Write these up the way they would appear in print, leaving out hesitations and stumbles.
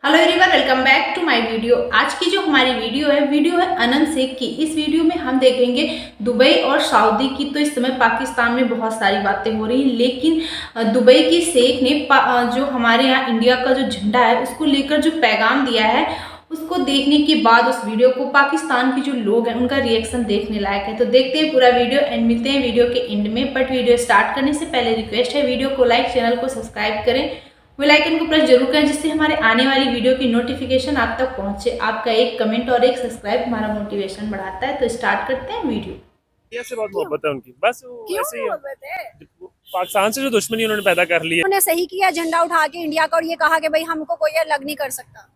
Hello everyone, welcome back to my video. आज की जो हमारी वीडियो है अनंत शेख की। इस वीडियो में हम देखेंगे दुबई और सऊदी की। तो इस समय पाकिस्तान में बहुत सारी बातें हो रही हैं, लेकिन दुबई की शेख ने जो हमारे यहाँ इंडिया का जो झंडा है उसको लेकर जो पैगाम दिया है, उसको देखने के बाद उस वीडियो को पाकिस्तान के जो लोग हैं उनका रिएक्शन देखने लायक है। तो देखते हैं पूरा वीडियो एंड मिलते हैं वीडियो के एंड में। बट वीडियो स्टार्ट करने से पहले रिक्वेस्ट है, वीडियो को लाइक, चैनल को सब्सक्राइब करें, बेल आइकन को प्रेस जरूर करें जिससे हमारे आने वाली वीडियो की नोटिफिकेशन आप तक पहुंचे। आपका एक कमेंट और एक सब्सक्राइब हमारा मोटिवेशन बढ़ाता है। तो स्टार्ट करते हैं वीडियो। से बहुत मोहब्बत है उनकी, बस वो क्यों ऐसे ही है। मोहब्बत है? पाकिस्तान से जो दुश्मनी उन्होंने पैदा कर ली है। उन्होंने सही किया झंडा उठा के इंडिया का और ये कहा कि भाई हमको कोई अलग नहीं कर सकता।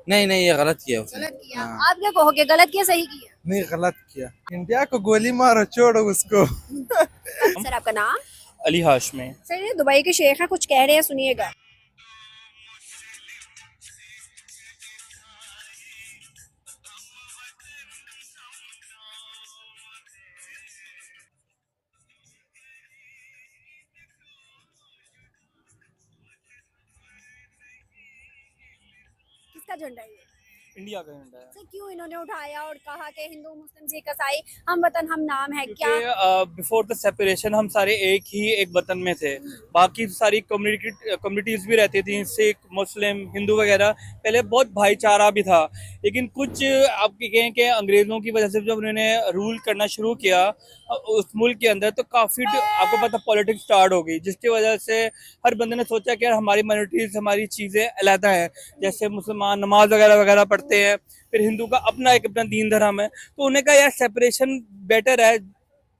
नहीं नहीं, ये गलत किया उसने। गलत किया। हाँ। आप क्या कहोगे, गलत किया सही किया? नहीं, गलत किया। इंडिया को गोली मारो, छोड़ो उसको। सर आपका नाम? अली हाशमी। सर ये दुबई के शेख हैं, कुछ कह रहे हैं, सुनिएगा। किसका झंडा है ये? इंडिया का झंडा है। सर क्यों इन्होंने उठाया और कहा कि हिंदू मुस्लिम सिख ईसाई हम वतन हम नाम है क्या? बिफोर द सेपरेशन हम सारे एक वतन में थे। बाकी सारी कम्युनिटीज भी रहती थी, सिख मुस्लिम हिंदू वगैरह। पहले बहुत भाईचारा भी था, लेकिन कुछ आप कहें कि अंग्रेजों की वजह से जब उन्होंने रूल करना शुरू किया उस मुल्क के अंदर, तो काफ़ी आपको पता पॉलिटिक्स स्टार्ट हो गई, जिसकी वजह से हर बंदे ने सोचा कि यार हमारी माइनॉरिटीज हमारी चीज़ें अलहदा है। जैसे मुसलमान नमाज वगैरह वगैरह पढ़ते हैं, फिर हिंदू का अपना दीन धर्म है, तो उन्हें कहा यार सेपरेशन बेटर है,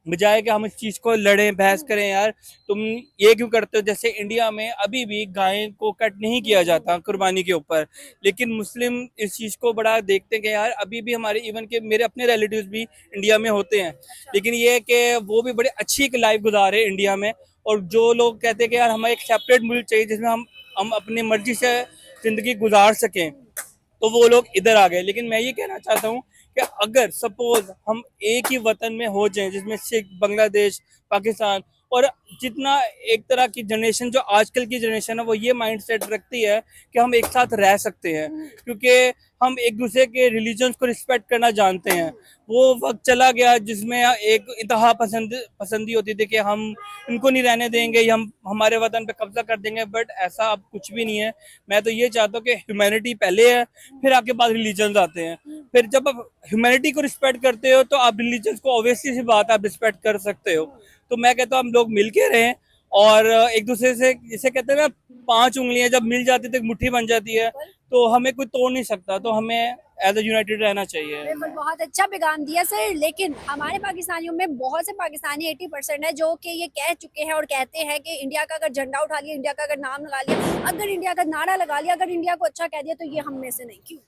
बजाय कि हम इस चीज़ को लड़ें बहस करें। यार तुम ये क्यों करते हो? जैसे इंडिया में अभी भी गाय को कट नहीं किया जाता कुर्बानी के ऊपर, लेकिन मुस्लिम इस चीज़ को बड़ा देखते हैं कि यार अभी भी हमारे इवन के मेरे अपने रिलेटिव्स भी इंडिया में होते हैं, लेकिन ये है कि वो भी बड़े अच्छी एक लाइफ गुजारे इंडिया में। और जो लोग कहते हैं कि यार हमें एक सेपरेट मुल्क चाहिए जिसमें हम अपनी मर्जी से ज़िंदगी गुजार सकें, तो वो लोग इधर आ गए। लेकिन मैं ये कहना चाहता हूँ कि अगर सपोज हम एक ही वतन में हो जाएं, जिसमें सिख बांग्लादेश पाकिस्तान, और जितना एक तरह की जनरेशन जो आजकल की जनरेशन है वो ये माइंडसेट रखती है कि हम एक साथ रह सकते हैं, क्योंकि हम एक दूसरे के रिलीजन्स को रिस्पेक्ट करना जानते हैं। वो वक्त चला गया जिसमें एक इंतहा पसंदी होती थी कि हम इनको नहीं रहने देंगे, हम हमारे वतन पे कब्जा कर देंगे। बट ऐसा अब कुछ भी नहीं है। मैं तो ये चाहता हूँ कि ह्यूमैनिटी पहले है, फिर आपके पास रिलीजन्स आते हैं। फिर जब आप ह्यूमैनिटी को रिस्पेक्ट करते हो तो आप रिलीजन्स को ऑब्वियसली सी बात आप रिस्पेक्ट कर सकते हो। तो मैं कहता हूँ हम लोग मिल के रहें और एक दूसरे से, जिसे कहते हैं ना, 5 उंगलियां जब मिल जाती तो एक मुट्ठी बन जाती है, तो हमें कोई तोड़ नहीं सकता। तो हमें एज ए यूनाइटेड रहना चाहिए। बिल्कुल, बहुत अच्छा पैगाम दिया सर। लेकिन हमारे पाकिस्तानियों में बहुत से पाकिस्तानी 80% है जो कि ये कह चुके हैं और कहते हैं कि इंडिया का अगर झंडा उठा लिया, इंडिया का अगर नाम लगा लिया, अगर इंडिया का नारा लगा लिया, अगर इंडिया को अच्छा कह दिया, तो ये हम में से नहीं। क्यों?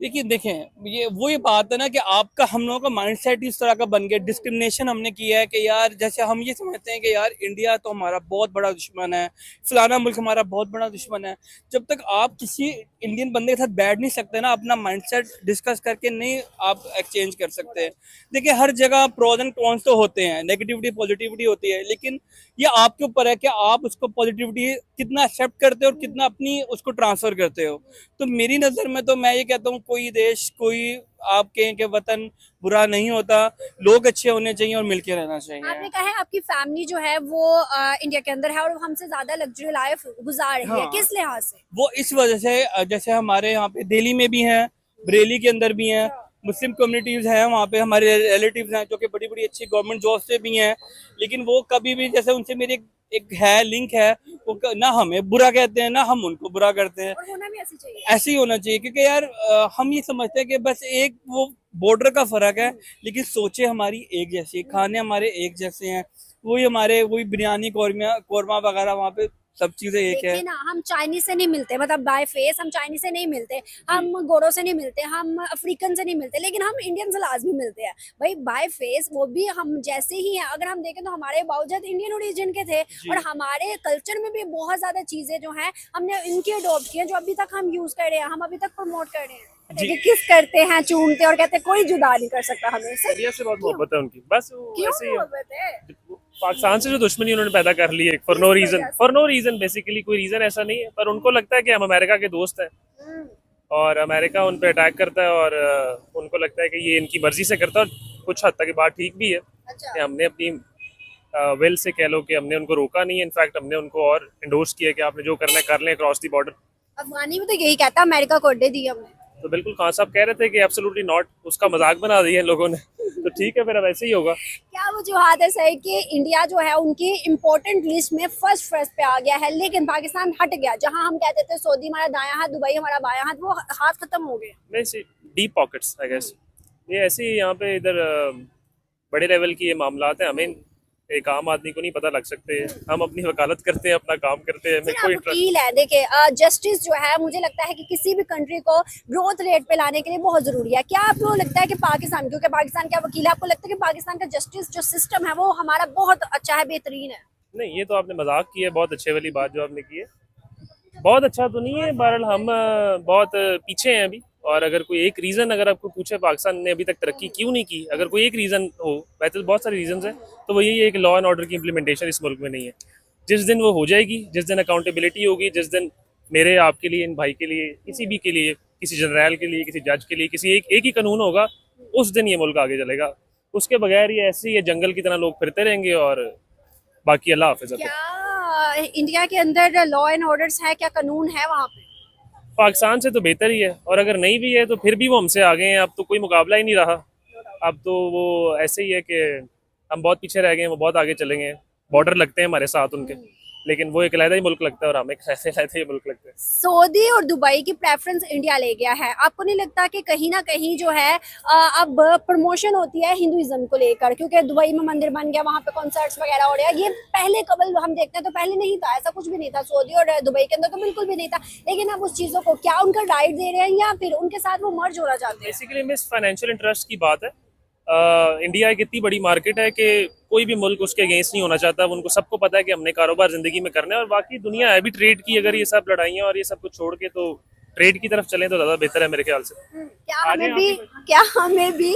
देखिए देखें, ये वही बात है ना कि आपका हम लोगों का माइंडसेट इस तरह का बन गया। डिस्क्रिमिनेशन हमने किया है कि यार जैसे हम ये समझते हैं कि यार इंडिया तो हमारा बहुत बड़ा दुश्मन है, फलाना मुल्क हमारा बहुत बड़ा दुश्मन है। जब तक आप किसी इंडियन बंदे के साथ बैठ नहीं सकते ना, अपना माइंडसेट डिस्कस करके नहीं आप एक्सचेंज कर सकते। देखिए हर जगह प्रोज एंड कॉन्स तो होते हैं, नेगेटिविटी पॉजिटिविटी होती है, लेकिन ये आपके ऊपर है कि आप उसको पॉजिटिविटी कितना एक्सेप्ट करते हो और कितना अपनी उसको ट्रांसफर करते हो। तो मेरी नज़र में तो मैं ये कहता हूँ कोई देश कोई आप कहें कि वतन बुरा नहीं होता, लोग अच्छे होने चाहिए और मिलके रहना चाहिए। आपने कहा है आपकी फैमिली जो है वो इंडिया के अंदर है और हमसे ज्यादा लग्जरी लाइफ गुजार रही है। हाँ। किस लिहाज से? वो इस वजह से जैसे हमारे यहाँ पे दिल्ली में भी हैं, बरेली के अंदर भी हैं, मुस्लिम कम्युनिटीज़ हैं, वहाँ पे हमारे रिलेटिव्स हैं जो कि बड़ी बड़ी अच्छी गवर्नमेंट जॉब से भी हैं, लेकिन वो कभी भी जैसे उनसे मेरी एक है लिंक है, वो ना हमें बुरा कहते हैं ना हम उनको बुरा करते हैं। और होना भी ऐसी चाहिए। ऐसे ही होना चाहिए, क्योंकि यार हम ये समझते हैं कि बस एक वो बॉर्डर का फर्क है, लेकिन सोचे हमारी एक जैसी, खाने हमारे एक जैसे हैं। वही हमारे वही बिरयानी कौरमा वगैरह वहाँ पे सब चीजें एक है। देखिए ना, हम चाइनीज से नहीं मिलते, मतलब बाय फेस हम चाइनीज से नहीं मिलते, हम गोरों से नहीं मिलते, हम अफ्रीकन से नहीं मिलते, लेकिन हम इंडियन से लाजमी मिलते हैं भाई बाय फेस। वो भी हम जैसे ही हैं। अगर हम देखें तो हमारे बावजूद इंडियन ओरिजिन के थे और हमारे कल्चर में भी बहुत ज्यादा चीजें जो हैं हमने इनकी अडॉप्ट की हैं, जो अभी तक हम यूज कर रहे हैं, हम अभी तक प्रमोट कर रहे हैं। देखिए किस करते हैं, चूमते और कहते हैं कोई जुदा नहीं कर सकता हमें से। इंडिया से बहुत मोहब्बत है उनकी, बस वो क्यों ऐसे ही है। मोहब्बत है? पाकिस्तान से जो दुश्मनी उन्होंने पैदा कर ली है फॉर नो रीजन बेसिकली, कोई रीजन ऐसा नहीं है, पर उनको लगता है कि हम अमेरिका के दोस्त हैं। और अमेरिका उन पे अटैक करता है और उनको लगता है कि ये इनकी मर्जी से करता है, और कुछ हद तक ये बात ठीक भी है कि हमने अपनी विल से कह लो कि हमने उनको रोका नहीं है, इनफैक्ट हमने उनको और इंडोर्स किया कि आपने जो करना है कर लें क्रॉस दी बॉर्डर। अफगानी में तो यही कहता है अमेरिका को अड्डे दिए हमने। तो बिल्कुल खान साहब कह रहे थे कि एब्सोल्युटली नॉट, उसका मजाक बना दिया इन लोगों ने। तो ठीक है, फिर अब ऐसे ही होगा। क्या वजूहत है सही कि इंडिया जो है उनकी इम्पोर्टेंट लिस्ट में फर्स्ट पे आ गया है, लेकिन पाकिस्तान हट गया। जहां हम कहते थे सऊदी हमारा दायां हाथ, दुबई हमारा बायां हाथ, वो हाथ खत्म हो गए। नहीं, डीप पॉकेट्स आई गेस। ये ऐसे ही यहाँ पे इधर बड़े लेवल की ये मामलात हैं, हमें एक आम आदमी को नहीं पता लग सकते। हम अपनी वकालत करते हैं, अपना काम करते हैं, हमें कोई इंटरेस्ट। वकील है, देखिए जस्टिस जो है मुझे लगता है कि किसी भी कंट्री को ग्रोथ रेट पे लाने के लिए बहुत जरूरी है। क्या आपको लगता है कि पाकिस्तान, क्योंकि पाकिस्तान का वकील है, आपको लगता है कि पाकिस्तान का जस्टिस जो सिस्टम है वो हमारा बहुत अच्छा है, बेहतरीन है? नहीं, ये तो आपने मजाक की है, बहुत अच्छे वाली बात जो आपने की है। बहुत अच्छा तो नहीं है, बहरहाल हम बहुत पीछे हैं अभी। और अगर कोई एक रीज़न अगर आपको पूछे पाकिस्तान ने अभी तक तरक्की क्यों नहीं की, अगर कोई एक रीज़न हो, वैसे तो बहुत सारे रीजंस हैं, तो वो यही है कि लॉ एंड ऑर्डर की इम्प्लीमेंटेशन इस मुल्क में नहीं है। जिस दिन वो हो जाएगी, जिस दिन अकाउंटेबिलिटी होगी, जिस दिन मेरे आपके लिए, इन भाई के लिए, किसी भी के लिए, किसी जनरल के लिए, किसी जज के लिए, किसी एक ही कानून होगा, उस दिन ये मुल्क आगे चलेगा। उसके बगैर ये ऐसे ही जंगल की तरह लोग फिरते रहेंगे और बाकी अल्लाह हाफिज़। क्या इंडिया के अंदर लॉ एंड ऑर्डर्स है, क्या कानून है वहाँ पे? पाकिस्तान से तो बेहतर ही है, और अगर नहीं भी है तो फिर भी वो हमसे आगे हैं। अब तो कोई मुकाबला ही नहीं रहा। अब तो वो ऐसे ही है कि हम बहुत पीछे रह गए हैं, वो बहुत आगे चलेंगे। बॉर्डर लगते हैं हमारे साथ उनके, लेकिन वो एक अलग ही मुल्क लगता है और हमें अलग ही मुल्क लगता है। सऊदी और दुबई की प्रेफरेंस इंडिया ले गया है। आपको नहीं लगता कि कहीं ना कहीं जो है अब प्रमोशन होती है हिंदुइज्म को लेकर, क्योंकि दुबई में मंदिर बन गया, वहाँ पे कॉन्सर्ट्स वगैरह हो रहे हैं। ये पहले कबल हम देखते हैं तो पहले नहीं था, ऐसा कुछ भी नहीं था। सऊदी और दुबई के अंदर तो बिल्कुल भी नहीं था, लेकिन अब उस चीज़ों को क्या उनका राइट दे रहे हैं या फिर उनके साथ वो मर्ज होना चाहते हैं? बेसिकली मिस फाइनेंशियल इंटरेस्ट की बात है। इंडिया एक इतनी बड़ी मार्केट है कि कोई भी मुल्क उसके अगेंस्ट नहीं होना चाहता। उनको सबको पता है कि हमने कारोबार जिंदगी में करना है, और बाकी दुनिया है भी ट्रेड की। अगर ये सब लड़ाइयाँ और ये सब कुछ छोड़ के तो ट्रेड की तरफ चलें तो ज़्यादा बेहतर है मेरे ख्याल से। क्या हमें भी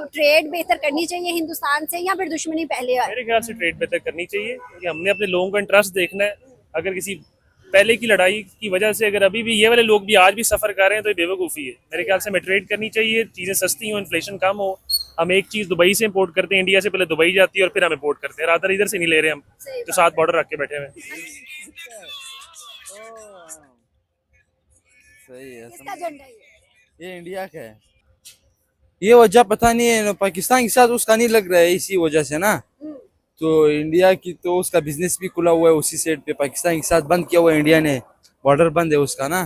ट्रेड बेहतर करनी चाहिए हिंदुस्तान से, या फिर दुश्मनी पहले है? मेरे ख्याल से ट्रेड बेहतर करनी चाहिए, क्योंकि हमने अपने लोगों का इंटरेस्ट देखना है। अगर किसी पहले की लड़ाई की वजह से अगर अभी भी ये वाले लोग भी आज भी सफ़र कर रहे हैं तो ये बेवकूफ़ी है। मेरे ख्याल से हमें ट्रेड करनी चाहिए, चीज़ें सस्ती हों, इन्फ्लेशन कम हो। हम एक चीज़ दुबई से इंपोर्ट करते हैं, इंडिया से पहले दुबई जाती है और फिर हम इंपोर्ट करते हैं। रादर इधर से नहीं ले रहे हम, जो साथ बॉर्डर रख के बैठे हुए हैं। सही है, किसका झंडा ये इंडिया का है। ये वजह पता नहीं है, पाकिस्तान के साथ उसका नहीं लग रहा है, इसी वजह से ना। तो इंडिया की तो उसका बिजनेस भी खुला हुआ है उसी साइड पे, पाकिस्तान के साथ बंद किया हुआ है इंडिया ने, बॉर्डर बंद है उसका ना।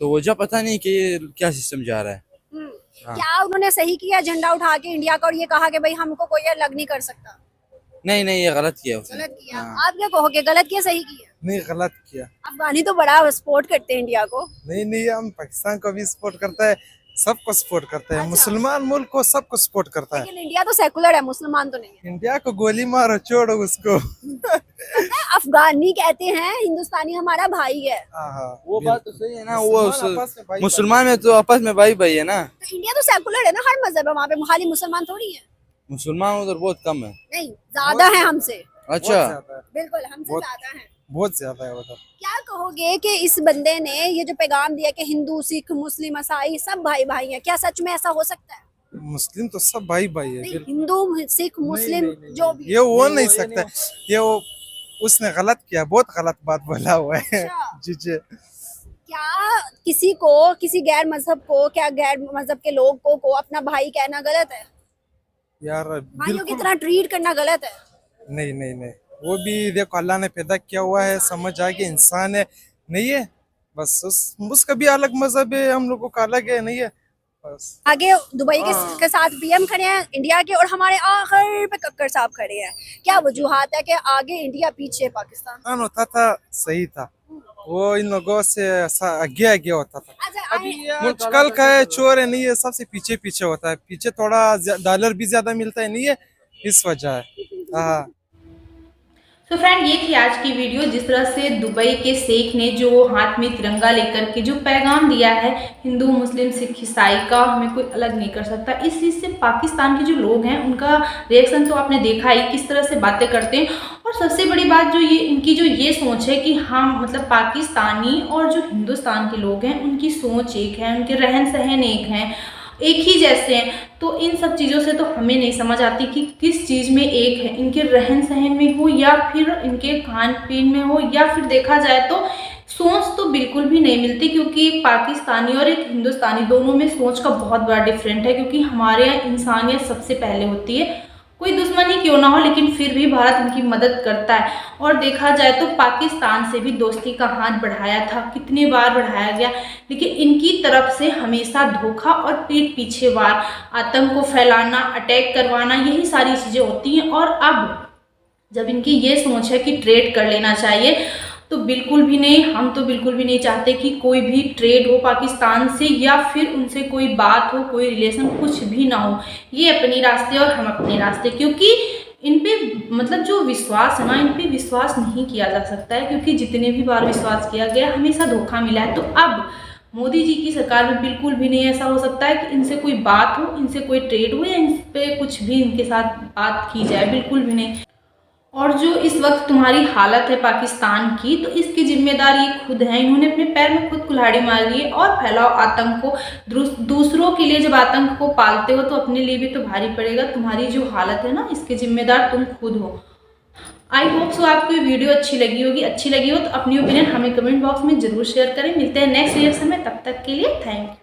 तो वजह पता नहीं कि ये क्या सिस्टम जा रहा है। हाँ। क्या उन्होंने सही किया झंडा उठा के इंडिया का और ये कहा कि भाई हमको कोई अलग नहीं कर सकता? नहीं नहीं, ये गलत किया उसने। गलत किया। हाँ। आप क्या कहोगे, गलत किया सही किया? नहीं, गलत किया। अफगानी तो बड़ा सपोर्ट करते हैं इंडिया को। नहीं नहीं, हम पाकिस्तान को भी सपोर्ट करता है, सबको सपोर्ट करता है। अच्छा। मुसलमान मुल्क को सबको सपोर्ट करता है। लेकिन इंडिया तो सेकुलर है, मुसलमान तो नहीं है। इंडिया को गोली मारो, छोड़ो उसको। पता है, अफगानी कहते हैं हिंदुस्तानी हमारा भाई है। हाँ, वो बात तो सही है ना। वो मुसलमान में तो आपस में भाई भाई है ना। तो इंडिया तो सेकुलर है ना, हर मजहब है वहाँ पे, खाली मुसलमान थोड़ी है। मुसलमान उधर बहुत कम है। नहीं, ज्यादा है हमसे। अच्छा, बिल्कुल हमसे बहुत- ज्यादा है। बहुत ज्यादा है उधर। क्या कहोगे कि इस बंदे ने ये जो पैगाम दिया कि हिंदू, सिख, मुस्लिम, ईसाई सब भाई भाई हैं, क्या सच में ऐसा हो सकता है? मुस्लिम तो सब भाई भाई है। नहीं, हिंदू, सिख, मुस्लिम जो भी ये वो नहीं सकता, ये वो उसने गलत किया, बहुत गलत बात बोला हुआ है। अच्छा। जी जी। क्या किसी को, किसी गैर मजहब को, क्या गैर मजहब के लोगों को अपना भाई कहना गलत है? यार भाइयों की बिल्कुल तरह ट्रीट करना गलत है? नहीं नहीं नहीं, वो भी देखो अल्लाह ने पैदा किया हुआ है, समझ आ के इंसान है, नहीं है बस। उसका भी अलग मजहब है, हम लोगों का अलग है, नहीं है बस। आगे दुबई के साथ पीएम खड़े हैं इंडिया के, और हमारे आखिर पे कक्कर साहब खड़े हैं। क्या वजूहात है कि आगे इंडिया पीछे पाकिस्तान? होता था सही था, वो इन लोगों से आगे आगे होता था। अच्छा, मुझकल का है, चोर है, नहीं है, सबसे पीछे पीछे होता है। पीछे थोड़ा डॉलर भी ज्यादा मिलता है, नहीं है, इस वजह है। हाँ। तो फ्रेंड, ये थी आज की वीडियो। जिस तरह से दुबई के शेख ने जो हाथ में तिरंगा लेकर के जो पैगाम दिया है, हिंदू, मुस्लिम, सिख, ईसाई का हमें कोई अलग नहीं कर सकता, इस चीज़ से पाकिस्तान के जो लोग हैं उनका रिएक्शन तो आपने देखा ही, किस तरह से बातें करते हैं। और सबसे बड़ी बात जो ये इनकी जो ये सोच है कि हम मतलब पाकिस्तानी और जो हिंदुस्तान के लोग हैं उनकी सोच एक है, उनके रहन सहन एक हैं, एक ही जैसे हैं। तो इन सब चीज़ों से तो हमें नहीं समझ आती कि किस चीज़ में एक है, इनके रहन सहन में हो या फिर इनके खान पीन में हो, या फिर देखा जाए तो सोच तो बिल्कुल भी नहीं मिलती, क्योंकि पाकिस्तानी और एक हिंदुस्तानी दोनों में सोच का बहुत बड़ा डिफरेंट है। क्योंकि हमारे यहाँ इंसानियत सबसे पहले होती है, कोई दुश्मनी क्यों ना हो, लेकिन फिर भी भारत उनकी मदद करता है। और देखा जाए तो पाकिस्तान से भी दोस्ती का हाथ बढ़ाया था, कितनी बार बढ़ाया गया, लेकिन इनकी तरफ से हमेशा धोखा और पीठ पीछे वार, आतंक को फैलाना, अटैक करवाना, यही सारी चीज़ें होती हैं। और अब जब इनकी ये सोच है कि ट्रेड कर लेना चाहिए, तो बिल्कुल भी नहीं, हम तो बिल्कुल भी नहीं चाहते कि कोई भी ट्रेड हो पाकिस्तान से, या फिर उनसे कोई बात हो, कोई रिलेशन कुछ भी ना हो। ये अपनी रास्ते और हम अपने रास्ते, क्योंकि इन पे मतलब जो विश्वास है ना, इन पे विश्वास नहीं किया जा सकता है, क्योंकि जितने भी बार विश्वास किया गया हमेशा धोखा मिला है। तो अब मोदी जी की सरकार में बिल्कुल भी नहीं ऐसा हो सकता है कि इनसे कोई बात हो, इनसे कोई ट्रेड हो, या इन पे कुछ भी इनके साथ बात की जाए, बिल्कुल भी नहीं। और जो इस वक्त तुम्हारी हालत है पाकिस्तान की, तो इसकी जिम्मेदार ये खुद हैं। इन्होंने अपने पैर में खुद कुल्हाड़ी मार ली है। और फैलाओ आतंक को, दूसरों के लिए जब आतंक को पालते हो तो अपने लिए भी तो भारी पड़ेगा। तुम्हारी जो हालत है ना, इसके जिम्मेदार तुम खुद हो। आई होप सो आपको ये वीडियो अच्छी लगी होगी। अच्छी लगी हो तो अपनी ओपिनियन हमें कमेंट बॉक्स में जरूर शेयर करें। मिलते हैं नेक्स्ट रिएक्शन में, तब तक के लिए थैंक यू।